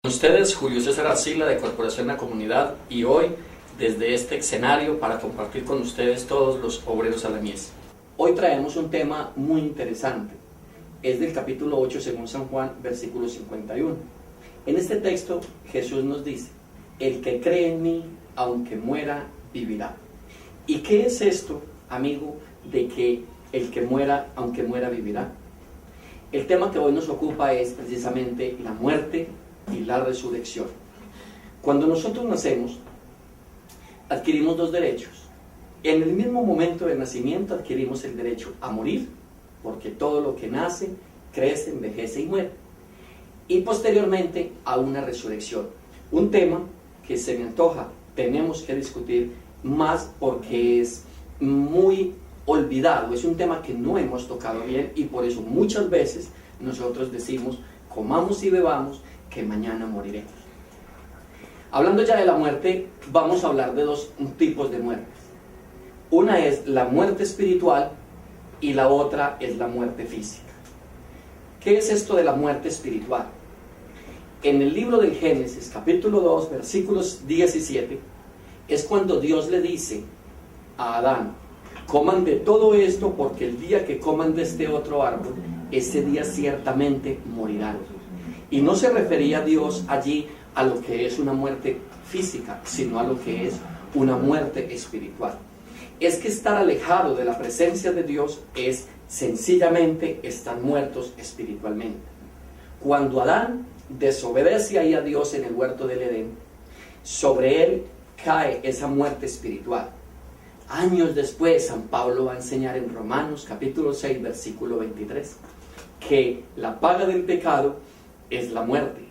Con ustedes, Julio César Arcila de Corporación La Comunidad, y hoy desde este escenario para compartir con ustedes todos los obreros a la mies. Hoy traemos un tema muy interesante, es del capítulo 8 según San Juan, versículo 51. En este texto Jesús nos dice: el que cree en mí, aunque muera, vivirá. ¿Y qué es esto, amigo, de que el que muera, aunque muera, vivirá? El tema que hoy nos ocupa es precisamente la muerte y la resurrección. Cuando nosotros nacemos, adquirimos dos derechos. En el mismo momento del nacimiento adquirimos el derecho a morir, porque todo lo que nace, crece, envejece y muere. Y posteriormente a una resurrección. Un tema que se me antoja, tenemos que discutir más porque es muy olvidado, es un tema que no hemos tocado bien y por eso muchas veces nosotros decimos: comamos y bebamos, que mañana moriremos. Hablando ya de la muerte, vamos a hablar de dos tipos de muertes. Una es la muerte espiritual y la otra es la muerte física. ¿Qué es esto de la muerte espiritual? En el libro del Génesis, capítulo 2, versículos 17, es cuando Dios le dice a Adán: coman de todo esto, porque el día que coman de este otro árbol, ese día ciertamente morirán. Y no se refería Dios allí a lo que es una muerte física, sino a lo que es una muerte espiritual. Es que estar alejado de la presencia de Dios es sencillamente estar muertos espiritualmente. Cuando Adán desobedece ahí a Dios en el huerto del Edén, sobre él cae esa muerte espiritual. Años después, San Pablo va a enseñar en Romanos capítulo 6, versículo 23, que la paga del pecado es la muerte.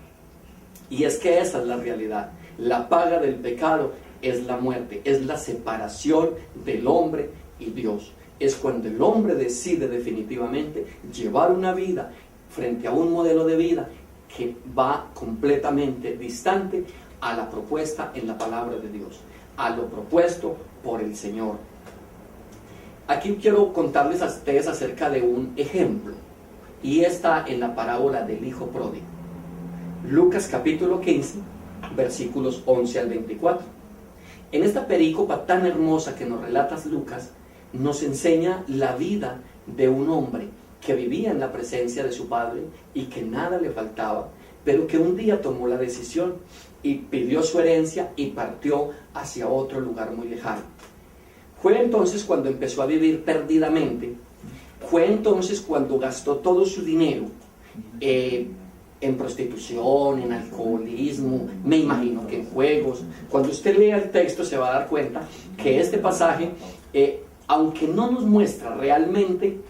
Y es que esa es la realidad. La paga del pecado es la muerte, es la separación del hombre y Dios. Es cuando el hombre decide definitivamente llevar una vida frente a un modelo de vida que va completamente distante a la propuesta en la palabra de Dios, a lo propuesto por el Señor. Aquí quiero contarles a ustedes acerca de un ejemplo, y está en la parábola del hijo pródigo. Lucas capítulo 15, versículos 11 al 24. En esta perícopa tan hermosa que nos relata Lucas, nos enseña la vida de un hombre que vivía en la presencia de su padre y que nada le faltaba, pero que un día tomó la decisión y pidió su herencia y partió hacia otro lugar muy lejano. Fue entonces cuando empezó a vivir perdidamente. Fue entonces cuando gastó todo su dinero en prostitución, en alcoholismo, me imagino que en juegos. Cuando usted lea el texto se va a dar cuenta que este pasaje, aunque no nos muestra realmente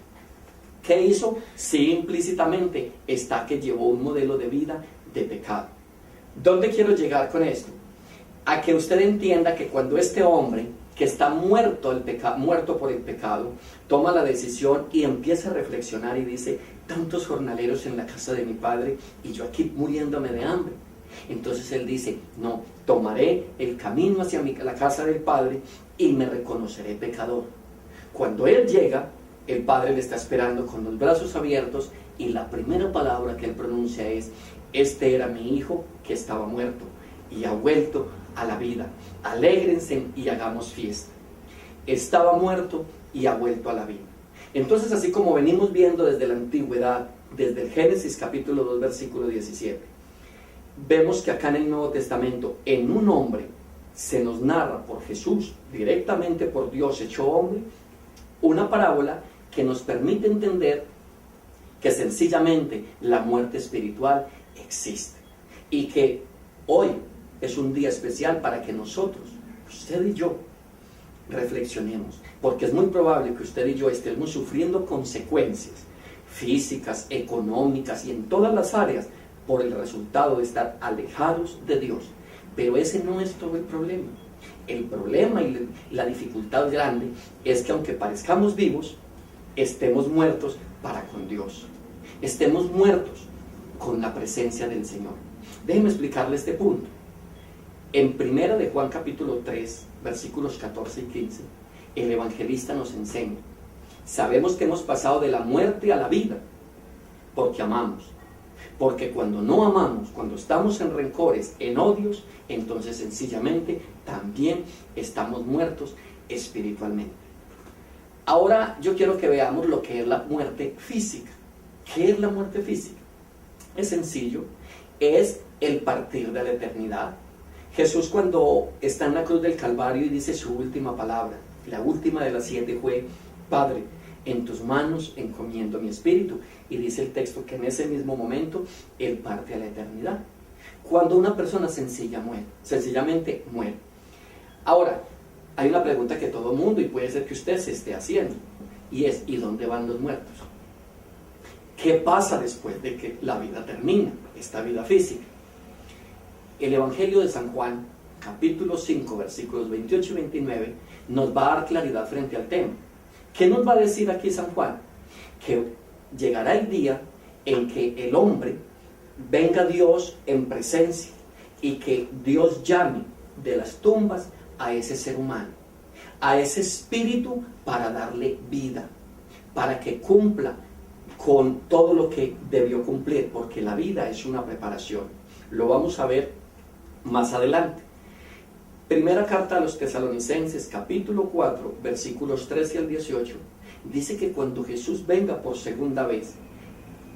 qué hizo, sí implícitamente está que llevó un modelo de vida de pecado. ¿Dónde quiero llegar con esto? A que usted entienda que cuando este hombre, que está muerto por el pecado, toma la decisión y empieza a reflexionar y dice: tantos jornaleros en la casa de mi padre y yo aquí muriéndome de hambre. Entonces él dice: no, tomaré el camino hacia la casa del padre y me reconoceré pecador. Cuando él llega, el padre le está esperando con los brazos abiertos y la primera palabra que él pronuncia es: este era mi hijo que estaba muerto y ha vuelto a la vida. Alégrense y hagamos fiesta. Estaba muerto y ha vuelto a la vida. Entonces, así como venimos viendo desde la antigüedad, desde el Génesis capítulo 2, versículo 17, vemos que acá en el Nuevo Testamento, en un hombre, se nos narra por Jesús, directamente por Dios hecho hombre, una parábola que nos permite entender que sencillamente la muerte espiritual existe y que hoy es un día especial para que nosotros, usted y yo, reflexionemos, porque es muy probable que usted y yo estemos sufriendo consecuencias físicas, económicas y en todas las áreas por el resultado de estar alejados de Dios. Pero ese no es todo el problema. El problema y la dificultad grande es que aunque parezcamos vivos, estemos muertos para con Dios. Estemos muertos con la presencia del Señor. Déjenme explicarle este punto. En 1 de Juan capítulo 3, versículos 14 y 15, el evangelista nos enseña: sabemos que hemos pasado de la muerte a la vida porque amamos. Porque cuando no amamos, cuando estamos en rencores, en odios, entonces sencillamente también estamos muertos espiritualmente. Ahora yo quiero que veamos lo que es la muerte física. ¿Qué es la muerte física? Es sencillo, es el partir de la eternidad. Jesús, cuando está en la cruz del Calvario y dice su última palabra, la última de las 7 fue: Padre, en tus manos encomiendo mi espíritu. Y dice el texto que en ese mismo momento Él parte a la eternidad. Cuando una persona sencillamente muere. Ahora, hay una pregunta que todo mundo, y puede ser que usted se esté haciendo, y es: ¿y dónde van los muertos? ¿Qué pasa después de que la vida termina, esta vida física? El Evangelio de San Juan, capítulo 5, versículos 28 y 29, nos va a dar claridad frente al tema. ¿Qué nos va a decir aquí San Juan? Que llegará el día en que el hombre venga a Dios en presencia y que Dios llame de las tumbas a ese ser humano, a ese espíritu, para darle vida, para que cumpla con todo lo que debió cumplir, porque la vida es una preparación. Lo vamos a ver más adelante. Primera carta a los Tesalonicenses, capítulo 4, versículos 13 al 18, dice que cuando Jesús venga por segunda vez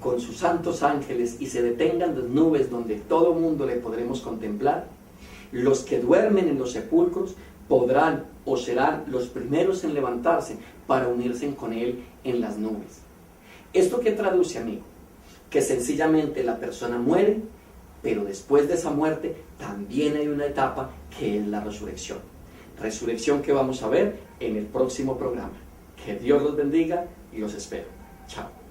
con sus santos ángeles y se detengan las nubes donde todo mundo le podremos contemplar, los que duermen en los sepulcros podrán o serán los primeros en levantarse para unirse con Él en las nubes. ¿Esto qué traduce, amigo? Que sencillamente la persona muere, pero después de esa muerte también hay una etapa que es la resurrección. Resurrección que vamos a ver en el próximo programa. Que Dios los bendiga y los espero. Chao.